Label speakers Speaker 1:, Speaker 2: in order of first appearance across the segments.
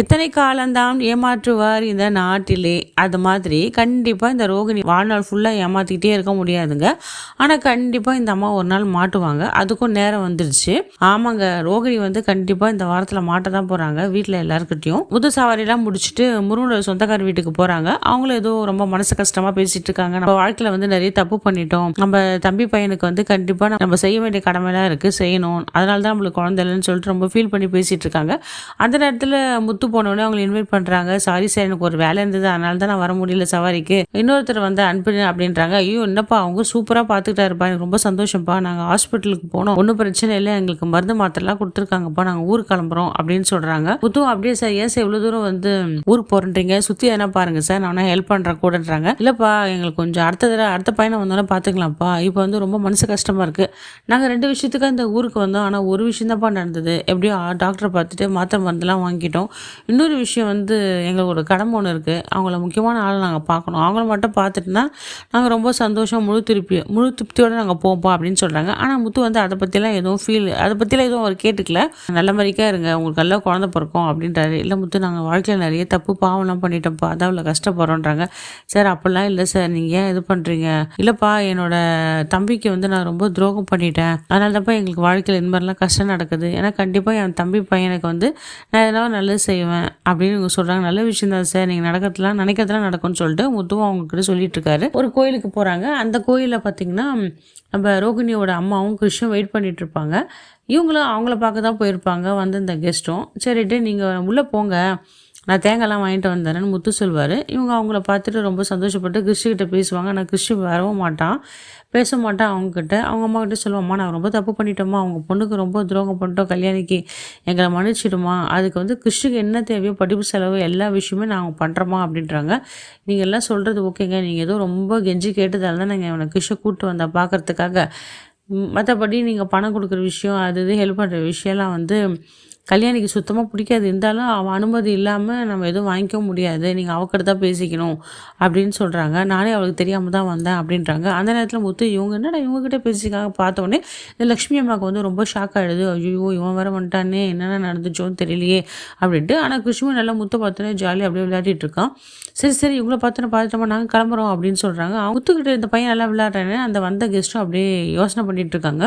Speaker 1: எத்தனை காலந்தான் ஏமாற்றுவார் இந்த நாட்டிலே. அது மாதிரி கண்டிப்பாக இந்த ரோகிணி வாழ்நாள் ஃபுல்லாக ஏமாற்றிக்கிட்டே இருக்க முடியாதுங்க. ஆனால் கண்டிப்பாக இந்த அம்மா ஒரு நாள் மாட்டுவாங்க. அதுக்கும் நேரம் வந்துடுச்சு. ஆமாங்க, ரோகிணி வந்து கண்டிப்பாக இந்த வாரத்தில் மாட்ட தான் போகிறாங்க. வீட்டில் எல்லாருக்கிட்டையும் புது சவாரிலாம் முடிச்சுட்டு முருகனோட சொந்தக்கார வீட்டுக்கு போகிறாங்க. அவங்களும் ஏதோ ரொம்ப மனசு கஷ்டமாக பேசிட்டு இருக்காங்க. நம்ம வாழ்க்கையில் வந்து நிறைய தப்பு பண்ணிட்டோம். நம்ம தம்பி பையனுக்கு வந்து கண்டிப்பாக நம்ம செய்ய வேண்டிய கடமைலாம் இருக்குது, செய்யணும். அதனால தான் நம்மளுக்கு குழந்தை இல்லைன்னு சொல்லிட்டு ரொம்ப ஃபீல் பண்ணி பேசிகிட்டு இருக்காங்க. அந்த நேரத்தில் முத்து போனோடனே அவங்களை இன்வைட் பண்ணுறாங்க. சாரி சார், எனக்கு ஒரு வேலை இருந்தது, அதனால தான் நான் வர முடியல சவாரிக்கு. இன்னொருத்தர் வந்து அனுப்பிடு அப்படின்றாங்க. ஐயோ என்னப்பா, அவங்க சூப்பராக பார்த்துக்கிட்டாருப்பா, எனக்கு ரொம்ப சந்தோஷம்ப்பா. நாங்கள் ஹாஸ்பிட்டலுக்கு போனோம், ஒன்றும் பிரச்சனை இல்லை, எங்களுக்கு மருந்து மாத்திரலாம் கொடுத்துருக்காங்கப்பா, நாங்கள் ஊருக்கு கிளம்புறோம் அப்படின்னு சொல்கிறாங்க. புத்தும் அப்படியே சார், ஏன் சார் இவ்வளோ தூரம் வந்து ஊருக்கு போகிறேன்றீங்க, சுற்றி எதனா பாருங்க சார், நான் ஹெல்ப் பண்ணுறேன் கூடன்றாங்க. இல்லைப்பா, எங்களுக்கு கொஞ்சம் அடுத்த பையனை வந்தோன்னே பார்த்துக்கலாம்ப்பா, இப்போ வந்து ரொம்ப மனசு கஷ்டமாக இருக்குது. நாங்கள் 2 விஷயத்துக்காக இந்த ஊருக்கு வந்தோம், ஆனால் ஒரு விஷயம் தான்ப்பா நடந்தது. எப்படியோ டாக்டரை பார்த்துட்டு மாத்திரை மருந்துலாம் வாங்கிட்டோம். இன்னொரு விஷயம் வந்து எங்களோட கடமை ஒன்று இருக்குது, அவங்கள முக்கியமான ஆளை நாங்கள் பார்க்கணும். அவங்கள மட்டும் பார்த்துட்டுனா நாங்கள் ரொம்ப சந்தோஷம் முழு திருப்தியோடு நாங்கள் போவோம்ப்பா அப்படின்னு சொல்கிறாங்க. ஆனால் முத்து வந்து அதை பற்றிலாம் எதுவும் அவர் கேட்டுக்கல. நல்ல மாதிரிக்கா இருங்க, உங்களுக்கு எல்லாம் குழந்தை பிறக்கும் அப்படின்றாரு. இல்லை முத்து, நாங்கள் வாழ்க்கையில் நிறைய தப்பு பாவம்லாம் பண்ணிட்டோம்ப்பா, அதான் அவ்வளோ கஷ்டப்படுறோன்றாங்க. சார் அப்படிலாம் இல்லை சார், நீங்கள் ஏன் இது பண்ணுறீங்க? இல்லைப்பா, என்னோட தம்பிக்கு வந்து நான் ரொம்ப துரோகம் பண்ணிட்டேன், அதனால தான்ப்பா எங்களுக்கு வாழ்க்கையில் இந்த மாதிரிலாம் கஷ்டம் நடக்குது. ஏன்னா கண்டிப்பாக என் தம்பி பையனுக்கு வந்து நான் எதனா நல்லது செய்வேன் அப்படின்னு இவங்க சொல்கிறாங்க. நல்ல விஷயம் தான் சார், நீங்கள் நினைக்கிறதுலாம் நடக்கும்னு சொல்லிட்டு முத்துவும் அவங்கக்கிட்ட சொல்லிட்டு இருக்காரு. ஒரு கோயிலுக்கு போகிறாங்க. அந்த கோயிலில் பார்த்தீங்கன்னா நம்ம ரோகிணியோட அம்மாவும் கிருஷ்ணன் வெயிட் பண்ணிட்டு இருப்பாங்க. இவங்களும் அவங்கள பார்க்க தான் போயிருப்பாங்க. வந்து இந்த கெஸ்ட்டும் சரிட்டு நீங்கள் உள்ளே போங்க, நான் தேங்காய்லாம் வாங்கிட்டு வந்தேன்னு முத்து சொல்வார். இவங்க அவங்கள பார்த்துட்டு ரொம்ப சந்தோஷப்பட்டு கிறிஷ்கிட்ட பேசுவாங்க. ஆனால் கிறிஷ் வரவும் மாட்டான், பேச மாட்டான் அவங்கக்கிட்ட. அவங்க அம்மா கிட்ட சொல்லுவாம்மா, நான் ரொம்ப தப்பு பண்ணிட்டோம்மா, அவங்க பொண்ணுக்கு ரொம்ப துரோகம் பண்ணிட்டோம், கல்யாணிக்கு எங்களை மன்னிச்சிடுமா, அதுக்கு வந்து கிறிஷ்க்கு என்ன தேவையோ படிப்பு செலவு எல்லா விஷயமே நாங்கள் பண்ணுறோமா அப்படின்றாங்க. நீங்கள் எல்லாம் சொல்கிறது ஓகேங்க, நீங்கள் ஏதோ ரொம்ப கெஞ்சி கேட்டதால தான் நாங்கள் இவனை கிறிஷை கூப்பிட்டு வந்தேன் பார்க்குறதுக்காக. மற்றபடி நீங்கள் பணம் கொடுக்குற விஷயம், அது இது ஹெல்ப் பண்ணுற விஷயம்லாம் வந்து கல்யாணிக்கு சுத்தமாக பிடிக்காது. இருந்தாலும் அவன் அனுமதி இல்லாமல் நம்ம எதுவும் வாங்கிக்கவும் முடியாது, நீங்கள் அவக்கிட்ட தான் பேசிக்கணும் அப்படின்னு சொல்கிறாங்க. நானே அவளுக்கு தெரியாமல் தான் வந்தேன் அப்படின்றாங்க. அந்த நேரத்தில் முத்து இவங்க என்னடா இவங்ககிட்ட பேசிக்காக பார்த்தோன்னே இந்த லக்ஷ்மி அம்மாவுக்கு வந்து ரொம்ப ஷாக் ஆகிடுது. ஐயோ இவன் வேறு வந்துட்டானே, என்னென்ன நடந்துச்சோன்னு தெரியலையே அப்படின்ட்டு. ஆனால் கிருஷ்ணி நல்லா முத்தை பார்த்தோன்னே ஜாலியாக அப்படியே விளையாடிட்டு இருக்கான். சரி இவங்கள பார்த்துட்டோமா, நாங்கள் கிளம்புறோம் அப்படின்னு சொல்கிறாங்க. முத்துக்கிட்ட இந்த பையன் நல்லா விளையாடுறேன்னு அந்த வந்த கெஸ்ட்டும் அப்படியே யோசனை பண்ணிகிட்டு இருக்காங்க.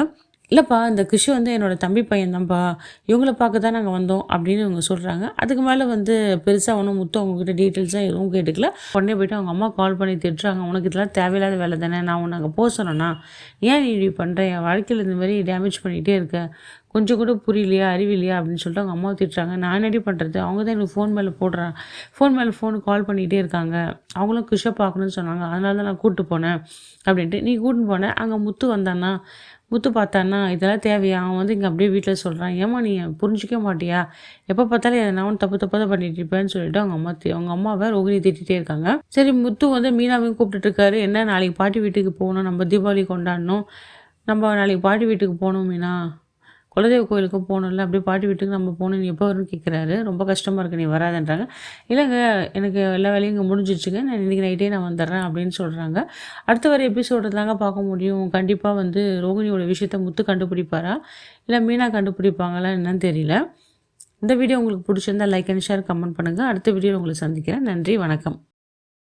Speaker 1: இல்லைப்பா, இந்த கிருஷ் வந்து என்னோடய தம்பி பையன் தான்ப்பா, இவங்கள பார்க்க தான் நாங்கள் வந்தோம் அப்படின்னு இவங்க சொல்கிறாங்க. அதுக்கு மேலே வந்து பெருசாக ஒன்றும் முத்து அவங்கக்கிட்ட டீட்டெயில்ஸாக எதுவும் கேட்டுக்கல. உடனே போய்ட்டு அவங்க அம்மா கால் பண்ணி திட்டுறாங்க. உனக்கு இதெல்லாம் தேவையில்லாத வேலை தானே, நான் உன்னை அங்கே போக சொன்னேன்னா ஏன் நீ இப்படி பண்ணுற, என் வாழ்க்கையில் இந்த மாதிரி டேமேஜ் பண்ணிகிட்டே இருக்க, கொஞ்சம் கூட புரியலையா, அறிவில்லையா அப்படின்னு சொல்லிட்டு அவங்க அம்மாவை திட்டுறாங்க. நான் என்னடி பண்ணுறது, அவங்க தான் எனக்கு ஃபோன் மேலே கால் பண்ணிகிட்டே இருக்காங்க, அவங்களும் கிருஷை பார்க்கணுன்னு சொன்னாங்க, அதனால தான் நான் கூப்பிட்டு போனேன் அப்படின்ட்டு. நீ கூட்டின்னு போனேன், அங்கே முத்து பார்த்தான்னா இதெல்லாம் தேவையா, அவன் வந்து இங்கே அப்படியே வீட்டில் சொல்கிறான், ஏமா நீ புரிஞ்சிக்க மாட்டியா, எப்போ பார்த்தாலும் எதனாவும் தப்பு தான் பண்ணிட்டு இருப்பேன்னு சொல்லிட்டு அவங்க அம்மாவை ரோகிணி திட்டிகிட்டே இருக்காங்க. சரி, முத்து வந்து மீனாவையும் கூப்பிட்டுட்டு இருக்காரு. என்ன நாளைக்கு பாட்டி வீட்டுக்கு போகணும், நம்ம தீபாவளி கொண்டாடணும், நம்ம நாளைக்கு பாட்டி வீட்டுக்கு போகணும் மீனா, குலதெய்வ கோயிலுக்கு போகணும்ல, அப்படியே பாட்டி வீட்டுக்கு நம்ம போகணும், நீ எப்போ வரும்னு கேட்குறாரு. ரொம்ப கஷ்டமாக இருக்குது, நீ வராதுன்றாங்க. இல்லைங்க, எனக்கு எல்லா வேலையும் இங்கே முடிஞ்சிடுச்சுங்க, நான் இன்றைக்கி நைட்டே நான் வந்துடுறேன் அப்படின்னு சொல்கிறாங்க. அடுத்த வர எபிசோடு தாங்க பார்க்க முடியும். கண்டிப்பாக வந்து ரோகிணியோட விஷயத்த முத்து கண்டுபிடிப்பாரா, இல்லை மீனா கண்டுபிடிப்பாங்களா என்னன்னு தெரியல. இந்த வீடியோ உங்களுக்கு பிடிச்சிருந்தா லைக் அண்ட் ஷேர் கமெண்ட் பண்ணுங்கள். அடுத்த வீடியோ உங்களை சந்திக்கிறேன். நன்றி, வணக்கம்.